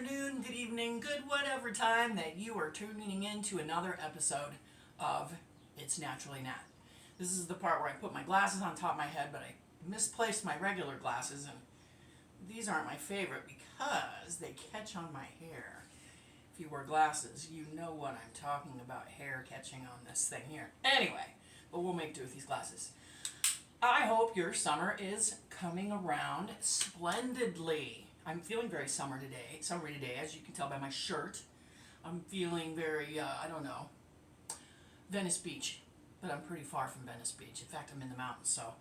afternoon, good evening, good whatever time that you are tuning in to another episode of It's Naturally Nat. This is the part where I put my glasses on top of my head, but I misplaced my regular glasses, and these aren't my favorite because they catch on my hair. If you wear glasses, you know what I'm talking about, hair catching on this thing here. Anyway, but we'll make do with these glasses. I hope your summer is coming around splendidly. I'm feeling very summery today, as you can tell by my shirt. I'm feeling very, Venice Beach, but I'm pretty far from Venice Beach. In fact, I'm in the mountains, so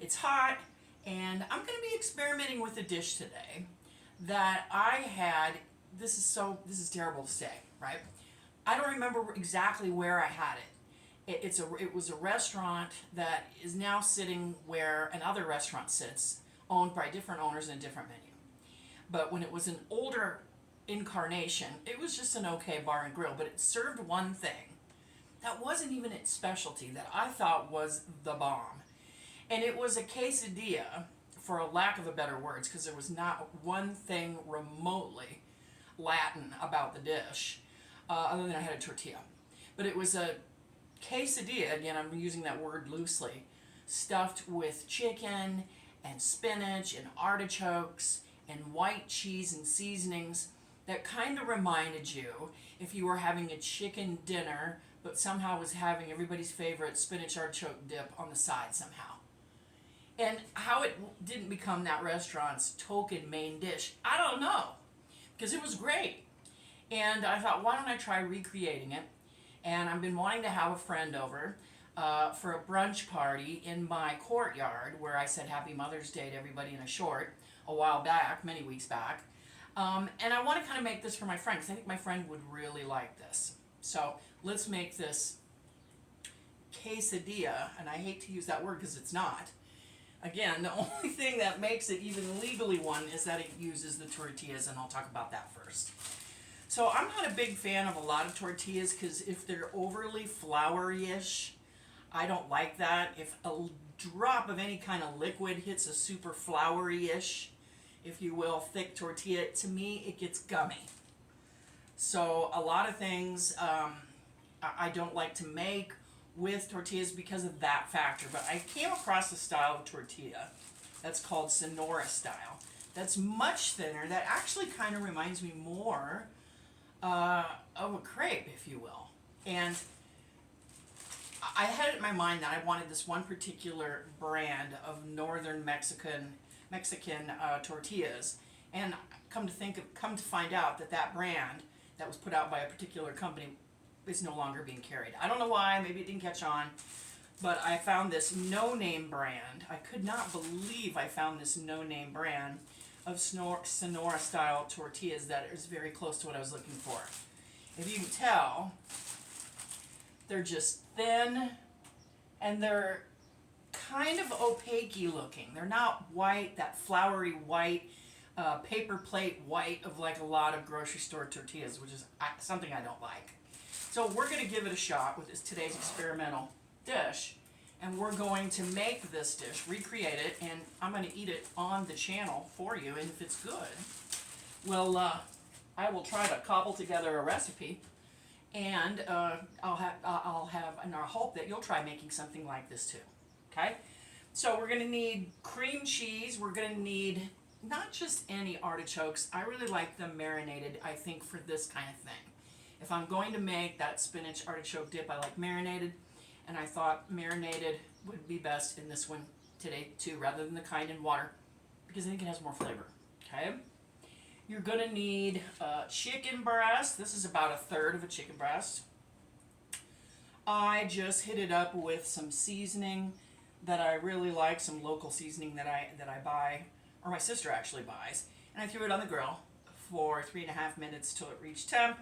it's hot, and I'm going to be experimenting with a dish today that I had. This is terrible to say, right? I don't remember exactly where I had it. It was a restaurant that is now sitting where another restaurant sits, owned by different owners and a different menu. But when it was an older incarnation, it was just an okay bar and grill, but it served one thing that wasn't even its specialty that I thought was the bomb. And it was a quesadilla, for a lack of a better words, because there was not one thing remotely Latin about the dish, other than I had a tortilla. But it was a quesadilla, again, I'm using that word loosely, stuffed with chicken and spinach and artichokes and white cheese and seasonings that kind of reminded you if you were having a chicken dinner but somehow was having everybody's favorite spinach-artichoke dip on the side somehow. And how it didn't become that restaurant's token main dish, I don't know, because it was great. And I thought, why don't I try recreating it? And I've been wanting to have a friend over for a brunch party in my courtyard, where I said Happy Mother's Day to everybody in a short a while back, many weeks back. And I want to kind of make this for my friend, because I think my friend would really like this. So let's make this quesadilla, and I hate to use that word because it's not. Again, the only thing that makes it even legally one is that it uses the tortillas, and I'll talk about that first. So I'm not a big fan of a lot of tortillas, because if they're overly floury-ish, I don't like that. If a drop of any kind of liquid hits a super floury-ish, if you will, thick tortilla, to me it gets gummy. So a lot of things I don't like to make with tortillas because of that factor. But I came across a style of tortilla that's called Sonora-style. That's much thinner. That actually kind of reminds me more of a crepe, if you will. And I had it in my mind that I wanted this one particular brand of northern Mexican tortillas, and come to find out that brand that was put out by a particular company is no longer being carried. I don't know why. Maybe it didn't catch on, but I found this no-name brand. I could not believe I found this no-name brand of Sonora-style tortillas that is very close to what I was looking for. If you can tell, they're just thin, and they're kind of opaque-y looking. They're not white, that floury white, paper plate white of like a lot of grocery store tortillas, which is something I don't like. So we're going to give it a shot with today's experimental dish, and we're going to make this dish, recreate it, and I'm going to eat it on the channel for you, and if it's good, well, I will try to cobble together a recipe. And I'll hope that you'll try making something like this too. Okay? So we're going to need cream cheese. We're going to need not just any artichokes. I really like them marinated, I think, for this kind of thing. If I'm going to make that spinach artichoke dip, I like marinated. And I thought marinated would be best in this one today too, rather than the kind in water, because I think it has more flavor. Okay? You're going to need chicken breast. This is about a third of a chicken breast. I just hit it up with some seasoning that I really like, some local seasoning that I buy, or my sister actually buys. And I threw it on the grill for 3.5 minutes till it reached temp.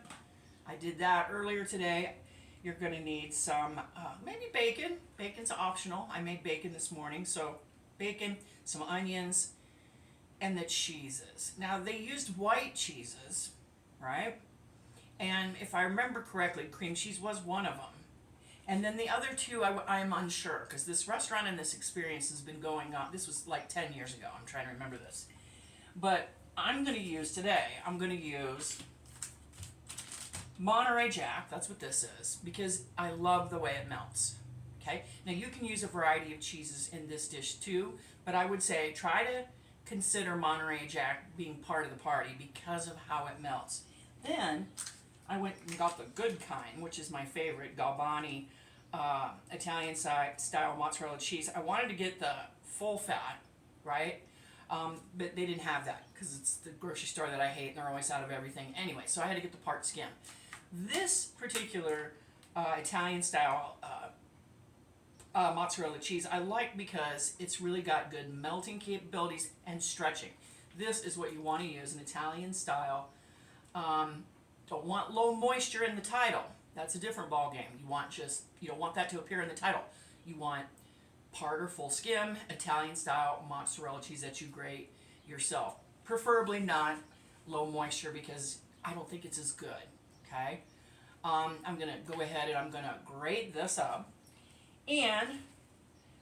I did that earlier today. You're going to need some, maybe bacon. Bacon's optional. I made bacon this morning, so bacon, some onions, and the cheeses. Now, they used white cheeses, right? And if I remember correctly, cream cheese was one of them. And then the other two, I'm unsure, because this restaurant and this experience has been going on. This was like 10 years ago. I'm trying to remember this. But I'm going to use today, I'm going to use Monterey Jack, that's what this is, because I love the way it melts. Okay, now you can use a variety of cheeses in this dish too, but I would say try to consider Monterey Jack being part of the party because of how it melts. Then I went and got the good kind, which is my favorite, Galbani Italian style mozzarella cheese. I wanted to get the full fat, right? But they didn't have that because it's the grocery store that I hate and they're always out of everything. Anyway, so I had to get the part skim. This particular Italian style mozzarella cheese I like because it's really got good melting capabilities and stretching. This is what you want to use, an Italian style. Don't want low moisture in the title. That's a different ball game. You don't want that to appear in the title. You want part or full skim Italian style mozzarella cheese that you grate yourself. Preferably not low moisture because I don't think it's as good. Okay, I'm gonna go ahead and I'm gonna grate this up and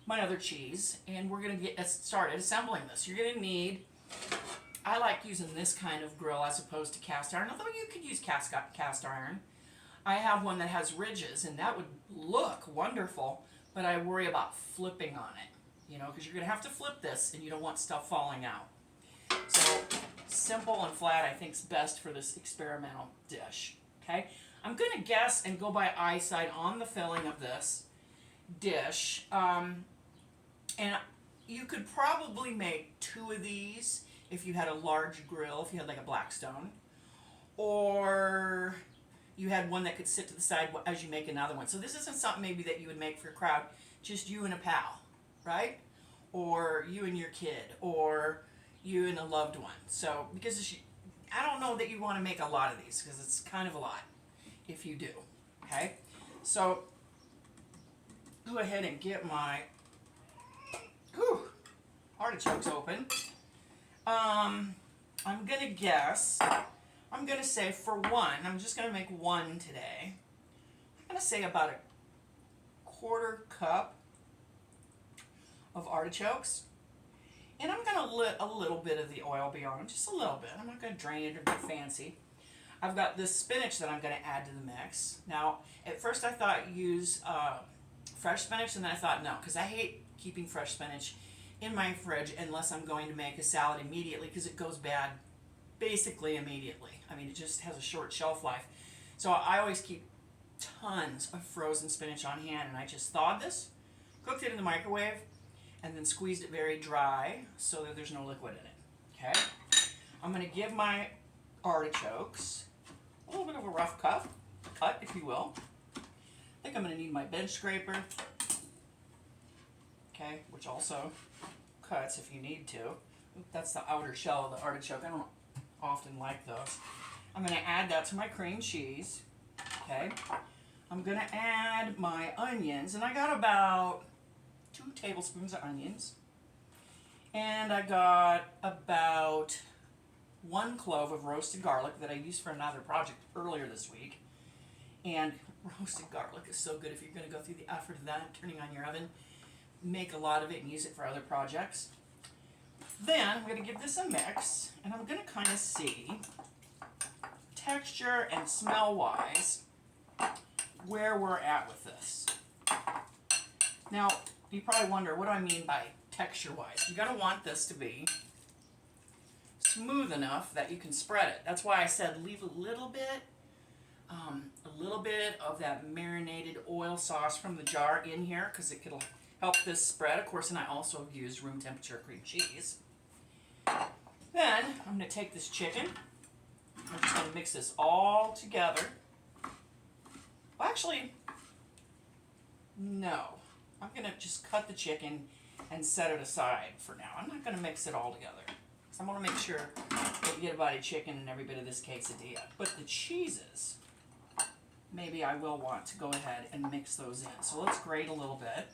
my other cheese, and we're gonna get started assembling this. You're gonna need, I like using this kind of grill as opposed to cast iron, although you could use cast iron. I have one that has ridges and that would look wonderful, but I worry about flipping on it, because you're gonna have to flip this and you don't want stuff falling out. So simple and flat I think is best for this experimental dish. Okay, I'm gonna guess and go by eyesight on the filling of this dish, and you could probably make 2 of these if you had a large grill, if you had like a Blackstone, or you had one that could sit to the side as you make another one. So this isn't something maybe that you would make for a crowd, just you and a pal, right? Or you and your kid, or you and a loved one. So because I don't know that you want to make a lot of these because it's kind of a lot if you do. Okay, so go ahead and get my artichokes open. I'm gonna guess, I'm gonna say for one, I'm just gonna make one today. I'm gonna say about a 1/4 cup of artichokes. And I'm gonna let a little bit of the oil be on, just a little bit. I'm not gonna drain it or get fancy. I've got this spinach that I'm gonna add to the mix. Now, at first I thought use fresh spinach, and then I thought no, because I hate keeping fresh spinach in my fridge unless I'm going to make a salad immediately, because it goes bad basically immediately. I mean, it just has a short shelf life. So I always keep tons of frozen spinach on hand, and I just thawed this, cooked it in the microwave, and then squeezed it very dry so that there's no liquid in it. Okay, I'm going to give my artichokes a little bit of a rough cut, if you will. I think I'm going to need my bench scraper, okay, which also cuts if you need to. That's the outer shell of the artichoke. I don't often like those. I'm going to add that to my cream cheese. Okay, I'm going to add my onions, and I got about 2 tablespoons of onions, and I got about 1 clove of roasted garlic that I used for another project earlier this week. And roasted garlic is so good if you're going to go through the effort of that, turning on your oven. Make a lot of it and use it for other projects. Then I'm going to give this a mix, and I'm going to kind of see texture and smell wise where we're at with this. Now you probably wonder, what do I mean by texture wise? You're going to want this to be smooth enough that you can spread it. That's why I said leave a little bit of that marinated oil sauce from the jar in here, because it could help this spread. Of course, and I also used room temperature cream cheese. Then I'm going to take this chicken. I'm just going to mix this all together. Well, actually, no. I'm going to just cut the chicken and set it aside for now. I'm not going to mix it all together, because I want to make sure that you get a body chicken in every bit of this quesadilla. But the cheeses, maybe I will want to go ahead and mix those in. So let's grate a little bit.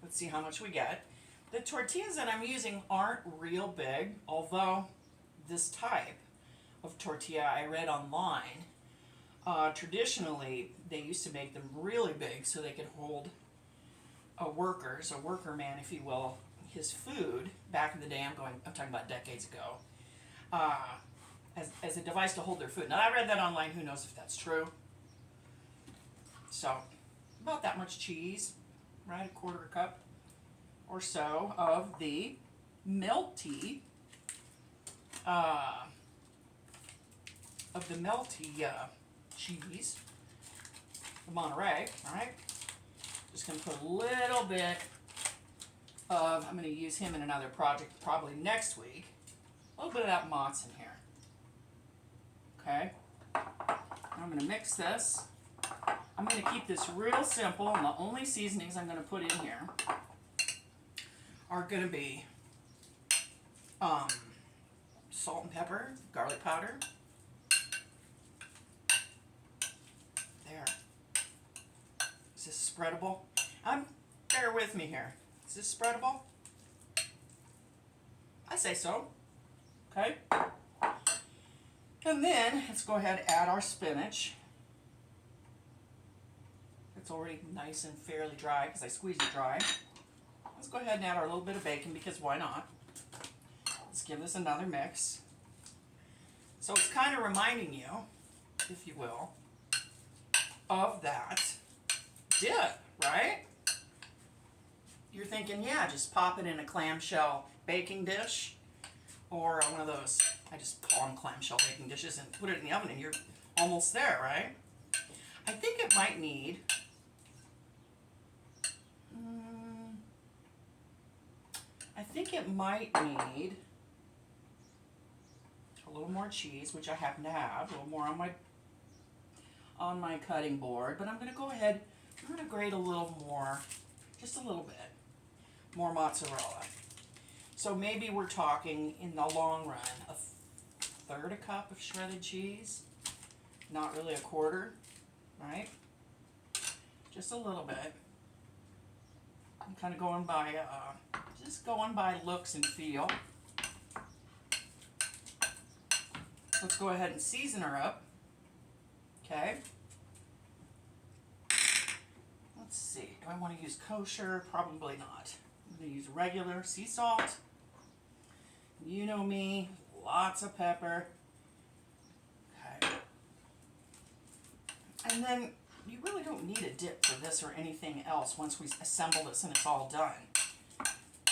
Let's see how much we get. The tortillas that I'm using aren't real big, although this type of tortilla I read online, traditionally they used to make them really big so they could hold a worker man, if you will, his food back in the day. I'm talking about decades ago. as a device to hold their food. Now, I read that online. Who knows if that's true? So, about that much cheese, right? A quarter cup or so of the melty, cheese, the Monterey, right? Just going to put a little bit of, I'm going to use him in another project probably next week. A little bit of that mozz in here. Okay? I'm going to mix this. I'm going to keep this real simple, and the only seasonings I'm going to put in here are going to be salt and pepper, garlic powder. There. Is this spreadable? Bear with me here. Is this spreadable? I say so. Okay. And then let's go ahead and add our spinach. It's already nice and fairly dry because I squeezed it dry. Let's go ahead and add our little bit of bacon because why not? Let's give this another mix. So it's kind of reminding you, if you will, of that dip, right? You're thinking, yeah, just pop it in a clamshell baking dish or one of those, I just call them clamshell baking dishes, and put it in the oven and you're almost there, right? I think it might need a little more cheese, which I happen to have, a little more on my cutting board, but I'm going to go ahead, I'm going to grate a little more, just a little bit more mozzarella. So maybe we're talking in the long run a third a cup of shredded cheese, not really a quarter, right? Just a little bit. I'm kind of going by, just going by looks and feel. Let's go ahead and season her up. Okay. Let's see. Do I want to use kosher? Probably not. I'm going to use regular sea salt. You know me. Lots of pepper. Okay. And then you really don't need a dip for this or anything else once we assemble this and it's all done.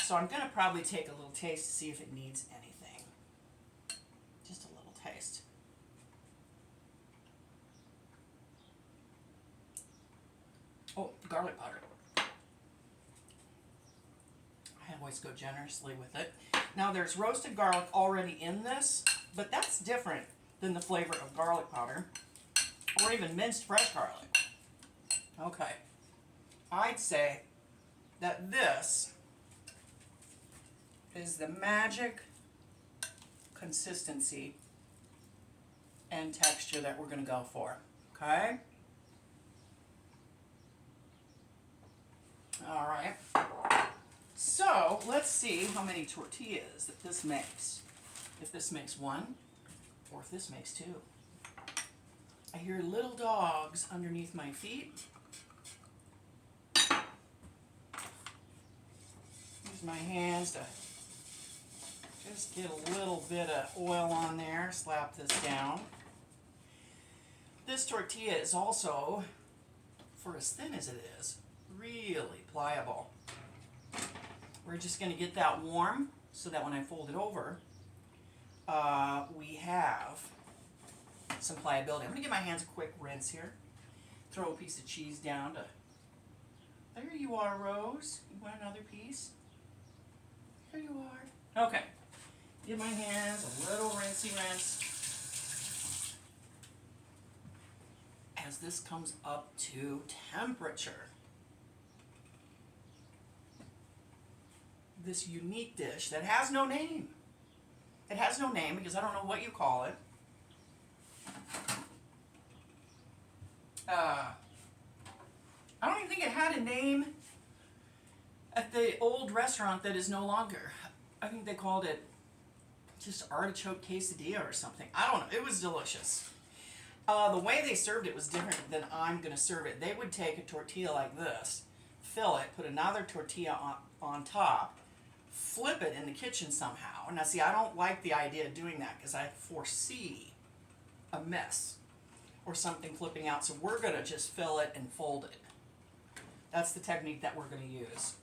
So I'm going to probably take a little taste to see if it needs anything. Just a little taste. Oh, garlic powder. I always go generously with it. Now there's roasted garlic already in this, but that's different than the flavor of garlic powder or even minced fresh garlic. Okay. I'd say that this is the magic consistency and texture that we're going to go for. Okay? All right. So let's see how many tortillas that this makes. If this makes one, or if this makes two. I hear little dogs underneath my feet. Use my hands to just get a little bit of oil on there, slap this down. This tortilla is also, for as thin as it is, really pliable. We're just going to get that warm so that when I fold it over, we have some pliability. I'm going to give my hands a quick rinse here. Throw a piece of cheese down to... There you are, Rose. You want another piece? There you are. Okay. Give my hands a little rinsey rinse. As this comes up to temperature. This unique dish that has no name. It has no name because I don't know what you call it. I don't even think it had a name at the old restaurant that is no longer. I think they called it just artichoke quesadilla or something. I don't know. It was delicious. The way they served it was different than I'm going to serve it. They would take a tortilla like this, fill it, put another tortilla on top, flip it in the kitchen somehow. Now see, I don't like the idea of doing that because I foresee a mess or something flipping out. So we're going to just fill it and fold it. That's the technique that we're going to use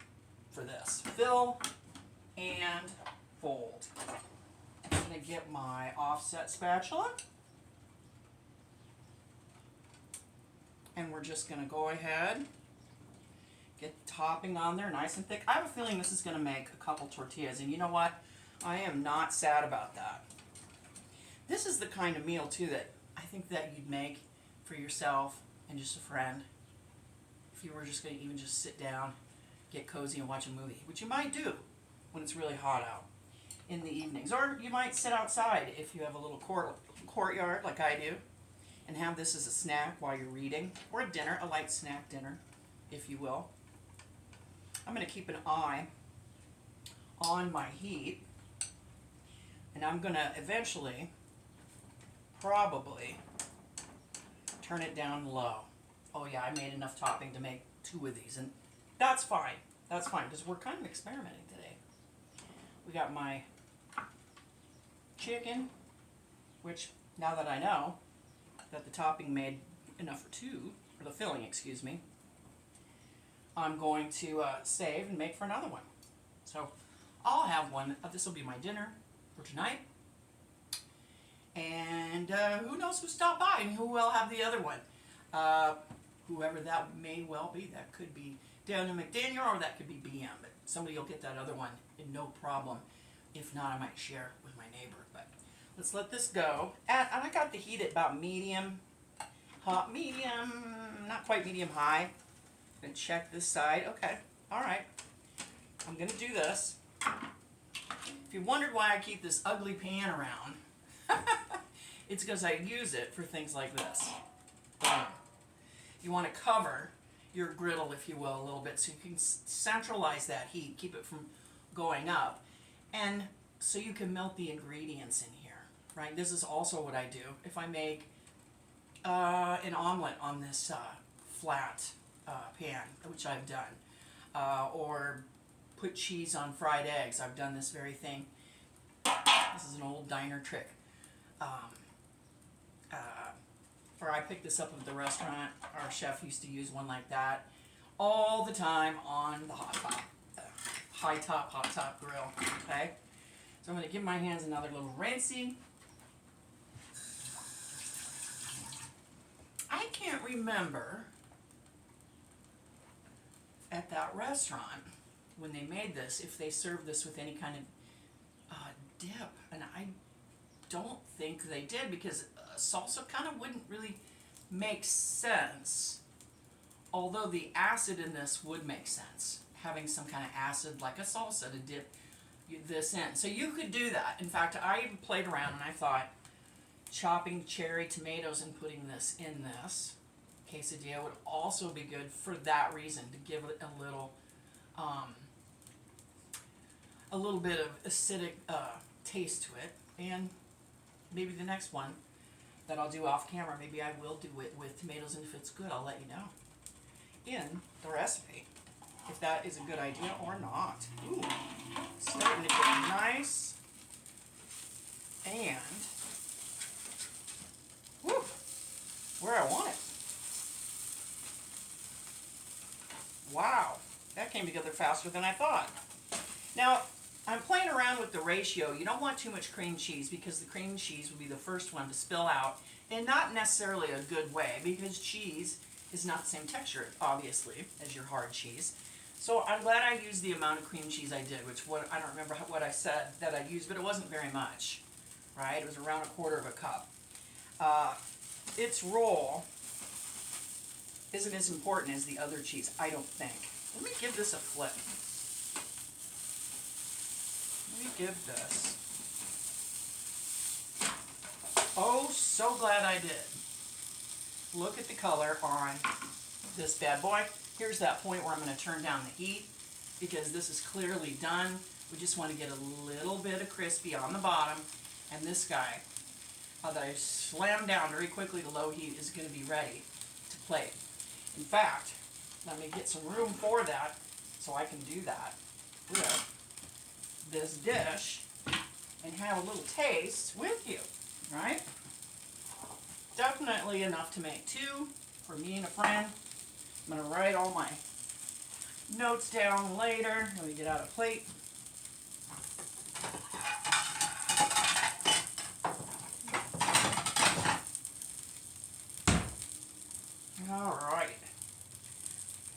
for this. Fill and fold. I'm going to get my offset spatula. And we're just going to go ahead, get the topping on there nice and thick. I have a feeling this is going to make a couple tortillas. And you know what? I am not sad about that. This is the kind of meal, too, that I think that you'd make for yourself and just a friend. If you were just going to even just sit down, get cozy and watch a movie. Which you might do when it's really hot out in the evenings. Or you might sit outside if you have a little courtyard like I do. And have this as a snack while you're reading. Or a dinner, a light snack dinner, if you will. I'm going to keep an eye on my heat. And I'm going to eventually, probably, turn it down low. Oh yeah, I made enough topping to make 2 of these. And that's fine. That's fine, because we're kind of experimenting today. We got my chicken, which, now that I know that the topping made enough for 2, or the filling, excuse me, I'm going to save and make for another one. So I'll have one. This will be my dinner for tonight. And who knows who stopped by and who will have the other one. Whoever that may well be. That could be down in McDaniel or that could be BM. But somebody will get that other one and no problem. If not, I might share with my neighbor. But let's let this go. And I got the heat at about medium, hot, medium, not quite medium high. And check this side. Okay, all right. I'm going to do this. If you wondered why I keep this ugly pan around, it's because I use it for things like this. You want to cover your griddle, if you will, a little bit so you can centralize that heat, keep it from going up, and so you can melt the ingredients in here, right? This is also what I do if I make an omelet on this flat pan, which I've done, or put cheese on fried eggs. I've done this very thing. This is an old diner trick. Or I picked this up at the restaurant. Our chef used to use one like that all the time on the hot top grill. Okay, so I'm going to give my hands another little rinsing. I can't remember at that restaurant when they made this if they served this with any kind of dip, and I don't think they did because salsa kind of wouldn't really make sense, although the acid in this would make sense, having some kind of acid like a salsa to dip this in. So you could do that. In fact, I even played around and I thought chopping cherry tomatoes and putting this in this quesadilla would also be good for that reason, to give it a little bit of acidic taste to it. And maybe the next one that I'll do off camera, maybe I will do it with tomatoes, and if it's good, I'll let you know in the recipe if that is a good idea or not. Ooh, starting to get nice, and woo, where I want it. Wow, that came together faster than I thought. Now, I'm playing around with the ratio. You don't want too much cream cheese because the cream cheese will be the first one to spill out, and not necessarily a good way because cheese is not the same texture, obviously, as your hard cheese. So I'm glad I used the amount of cream cheese I did, I don't remember what I said that I used, but it wasn't very much, right? It was around 1/4 cup. Its role isn't as important as the other cheese, I don't think. Let me give this a flip. Let me give this. Oh, so glad I did. Look at the color on this bad boy. Here's that point where I'm going to turn down the heat because this is clearly done. We just want to get a little bit of crispy on the bottom. And this guy that I slammed down very quickly to low heat is going to be ready to plate. In fact, let me get some room for that so I can do that with this dish and have a little taste with you, right? Definitely enough to make two for me and a friend. I'm going to write all my notes down later. Let me get out a plate. All right.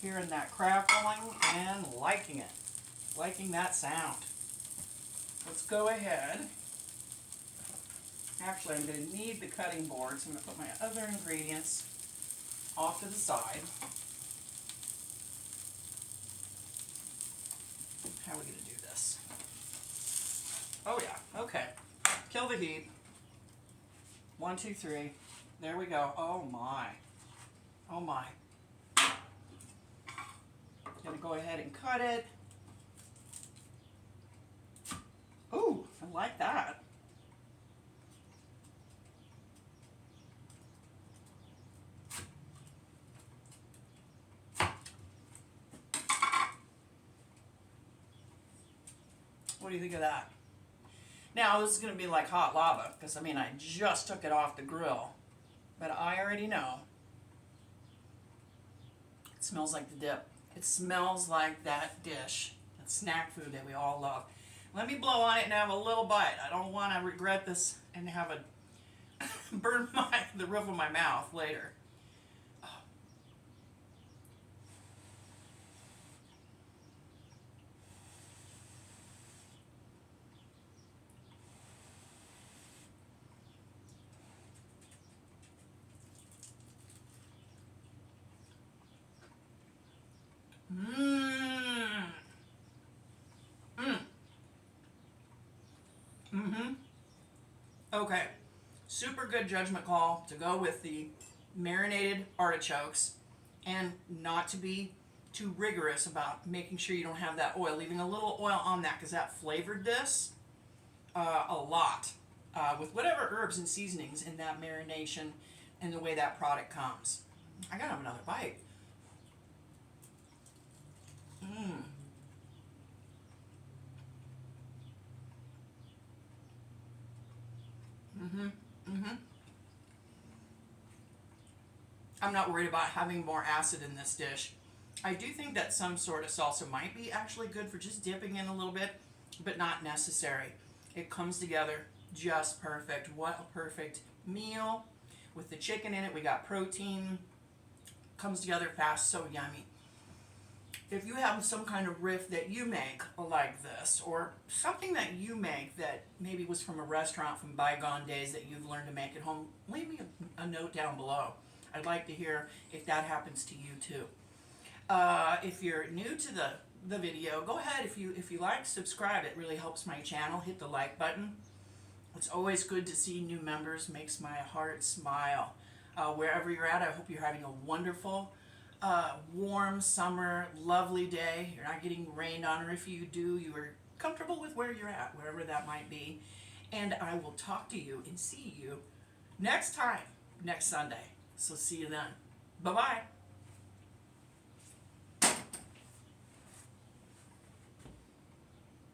Hearing that crackling and liking it. Liking that sound. Let's go ahead. Actually, I'm going to need the cutting board, so I'm going to put my other ingredients off to the side. How are we going to do this? Oh yeah, okay. Kill the heat. 1, 2, 3. There we go. Oh my. Oh my. Gonna go ahead and cut it. Ooh, I like that. What do you think of that? Now, this is going to be like hot lava, because, I mean, I just took it off the grill. But I already know. It smells like the dip. It smells like that dish, that snack food that we all love. Let me blow on it and have a little bite. I don't want to regret this and have a burn the roof of my mouth later. Mmm. Mmm. Mm-hmm. Okay. Super good judgment call to go with the marinated artichokes and not to be too rigorous about making sure you don't have that oil, leaving a little oil on that because that flavored this a lot with whatever herbs and seasonings in that marination and the way that product comes. I gotta have another bite. Mmm. Mm-hmm. Mm-hmm. I'm not worried about having more acid in this dish. I do think that some sort of salsa might be actually good for just dipping in a little bit, but not necessary. It comes together just perfect. What a perfect meal. With the chicken in it, we got protein. Comes together fast, so yummy. If you have some kind of riff that you make like this, or something that you make that maybe was from a restaurant from bygone days that you've learned to make at home, leave me a note down below. I'd like to hear if that happens to you too. If you're new to the video, go ahead. If you like, subscribe. It really helps my channel. Hit the like button. It's always good to see new members. Makes my heart smile. Wherever you're at, I hope you're having a wonderful warm summer, lovely day. You're not getting rained on, or if you do, you are comfortable with where you're at, wherever that might be. And I will talk to you and see you next time, next Sunday. So see you then. Bye-bye.